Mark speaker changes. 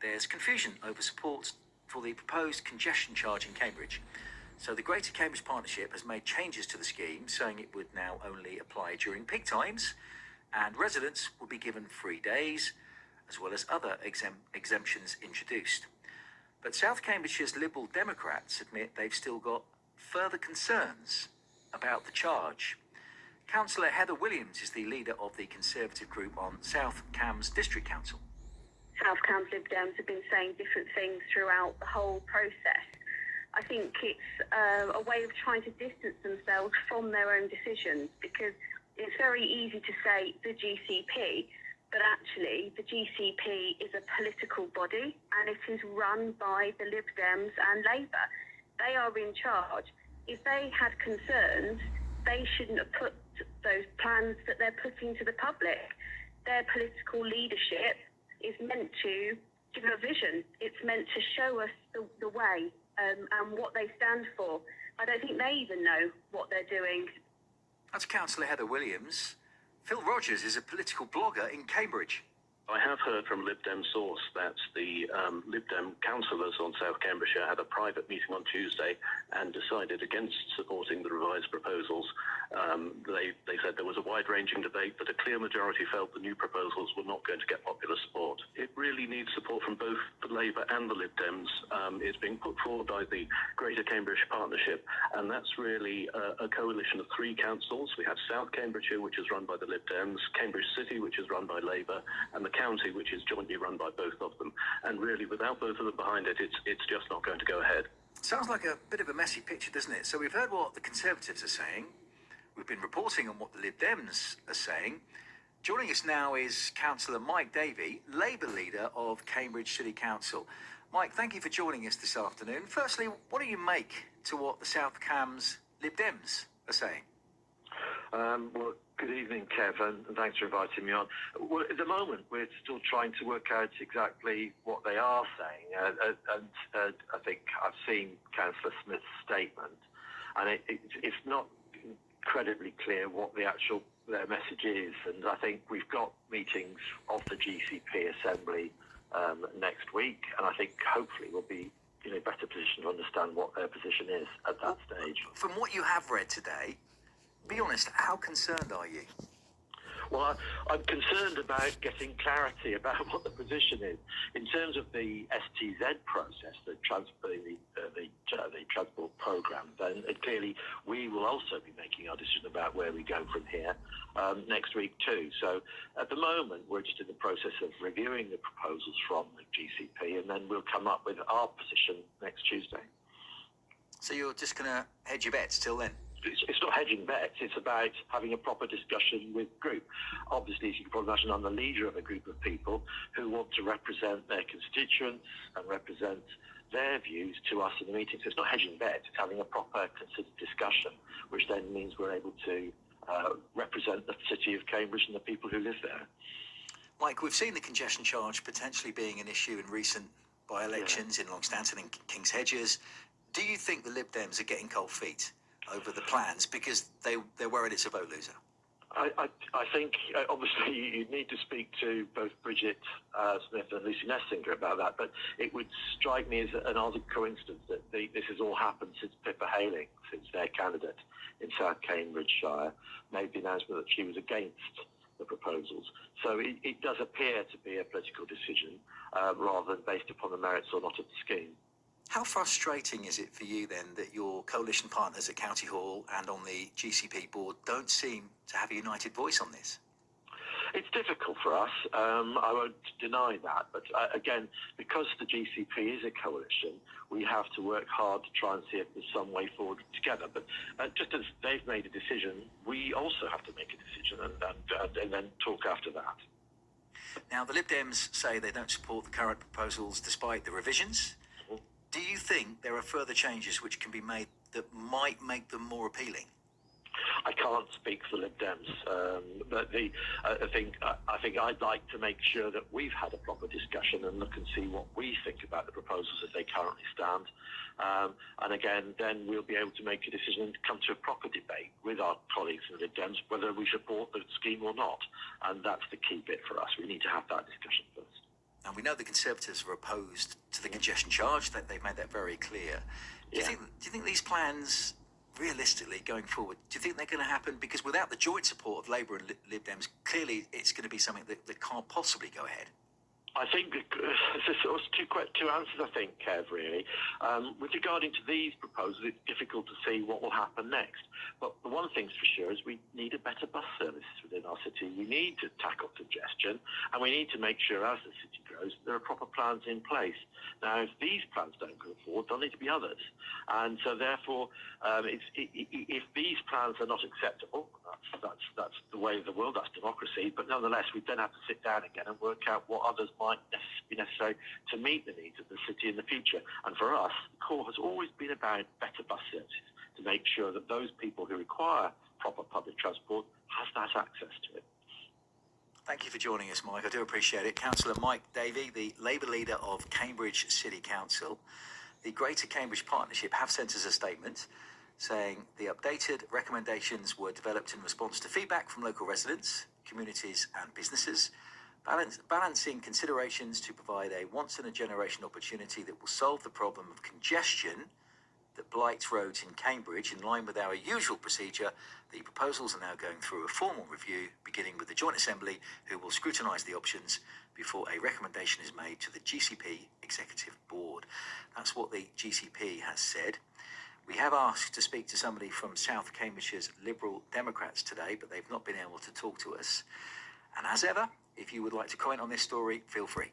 Speaker 1: there's confusion over support for the proposed congestion charge in Cambridge. So the Greater Cambridge Partnership has made changes to the scheme, saying it would now only apply during peak times, and residents will be given 3 days, as well as other exemptions introduced. But South Cambridgeshire's Liberal Democrats admit they've still got further concerns about the charge. Councillor Heather Williams is the leader of the Conservative group on South Cambs District Council.
Speaker 2: South Cambs Lib Dems have been saying different things throughout the whole process. I think it's a way of trying to distance themselves from their own decisions, because it's very easy to say the GCP, but actually the GCP is a political body and it is run by the Lib Dems and Labour. They are in charge. If they had concerns, they shouldn't have put those plans that they're putting to the public. Their political leadership is meant to give a vision. It's meant to show us the way and what they stand for. I don't think they even know what they're doing.
Speaker 1: That's Councillor Heather Williams. Phil Rogers is a political blogger in Cambridge.
Speaker 3: I have heard from Lib Dem source that the Lib Dem councillors on South Cambridgeshire had a private meeting on Tuesday and decided against supporting the revised proposals. They said there was a wide-ranging debate, but a clear majority felt the new proposals were not going to get popular support. It really needs support from both the Labour and the Lib Dems. It's being put forward by the Greater Cambridge Partnership, and that's really a coalition of 3 councils. We have South Cambridgeshire, which is run by the Lib Dems, Cambridge City, which is run by Labour, and the county, which is jointly run by both of them. And really, without both of them behind it, it's just not going to go ahead.
Speaker 1: Sounds like a bit of a messy picture, doesn't it? So we've heard what the Conservatives are saying. We've been reporting on what the Lib Dems are saying. Joining us now is Councillor Mike Davey, Labour leader of Cambridge City Council. Mike, thank you for joining us this afternoon. Firstly, what do you make to what the South Cambs Lib Dems are saying?
Speaker 4: Well, good evening, Kev, and thanks for inviting me on. Well, at the moment, we're still trying to work out exactly what they are saying. I think I've seen Councillor Smith's statement, and it's not incredibly clear what their message is. And I think we've got meetings of the GCP Assembly next week, and I think hopefully we'll be in a better position to understand what their position is at that stage.
Speaker 1: From what you have read today, be honest, how concerned are you?
Speaker 4: Well, I'm concerned about getting clarity about what the position is. In terms of the STZ process, the transport programme, then clearly we will also be making our decision about where we go from here next week too. So at the moment, we're just in the process of reviewing the proposals from the GCP, and then we'll come up with our position next Tuesday.
Speaker 1: So you're just going to hedge your bets till then?
Speaker 4: It's not hedging bets, it's about having a proper discussion with the group. Obviously, as you can probably imagine, I'm the leader of a group of people who want to represent their constituents and represent their views to us in the meeting. So it's not hedging bets, it's having a proper considered discussion, which then means we're able to represent the city of Cambridge and the people who live there.
Speaker 1: Mike, we've seen the congestion charge potentially being an issue in recent by-elections in Longstanton and King's Hedges. Do you think the Lib Dems are getting cold feet over the plans because they're worried it's a vote loser?
Speaker 4: I think, obviously, you need to speak to both Bridget Smith and Lucy Nessinger about that, but it would strike me as an odd coincidence that this has all happened since Pippa Hayling, since their candidate in South Cambridgeshire, made the announcement that she was against the proposals. So it does appear to be a political decision rather than based upon the merits or not of the scheme.
Speaker 1: How frustrating is it for you then that your coalition partners at County Hall and on the GCP board don't seem to have a united voice on this?
Speaker 4: It's difficult for us. I won't deny that. But again, because the GCP is a coalition, we have to work hard to try and see if there's some way forward together. But just as they've made a decision, we also have to make a decision and then talk after that.
Speaker 1: Now, the Lib Dems say they don't support the current proposals despite the revisions. Do you think there are further changes which can be made that might make them more appealing?
Speaker 4: I can't speak for the Lib Dems, but I think I'd like to make sure that we've had a proper discussion and look and see what we think about the proposals as they currently stand. And again, then we'll be able to make a decision and come to a proper debate with our colleagues in the Lib Dems whether we support the scheme or not. And that's the key bit for us. We need to have that discussion first.
Speaker 1: And we know the Conservatives are opposed to the congestion charge. That they've made that very clear. Do you think these plans, realistically, going forward, do you think they're going to happen? Because without the joint support of Labour and Lib Dems, clearly it's going to be something that can't possibly go ahead.
Speaker 4: I think there's sort of two answers, I think, Kev, really. With regarding to these proposals, it's difficult to see what will happen next. But the one thing's for sure is we need a better bus service within our city. We need to tackle congestion, and we need to make sure as the city grows, there are proper plans in place. Now, if these plans don't go forward, there'll need to be others. And so, therefore, if these plans are not acceptable, that's the way of the world, that's democracy. But nonetheless, we then have to sit down again and work out what others might be necessary to meet the needs of the city in the future. And for us, the core has always been about better bus services to make sure that those people who require proper public transport has that access to it.
Speaker 1: Thank you for joining us, Mike. I do appreciate it. Councillor Mike Davey, the Labour leader of Cambridge City Council. The Greater Cambridge Partnership have sent us a statement saying the updated recommendations were developed in response to feedback from local residents, communities and businesses, balancing considerations to provide a once-in-a-generation opportunity that will solve the problem of congestion that blights roads in Cambridge. In line with our usual procedure, the proposals are now going through a formal review, beginning with the Joint Assembly, who will scrutinise the options before a recommendation is made to the GCP Executive Board. That's what the GCP has said. We have asked to speak to somebody from South Cambridgeshire's Liberal Democrats today, but they've not been able to talk to us. And as ever, if you would like to comment on this story, feel free.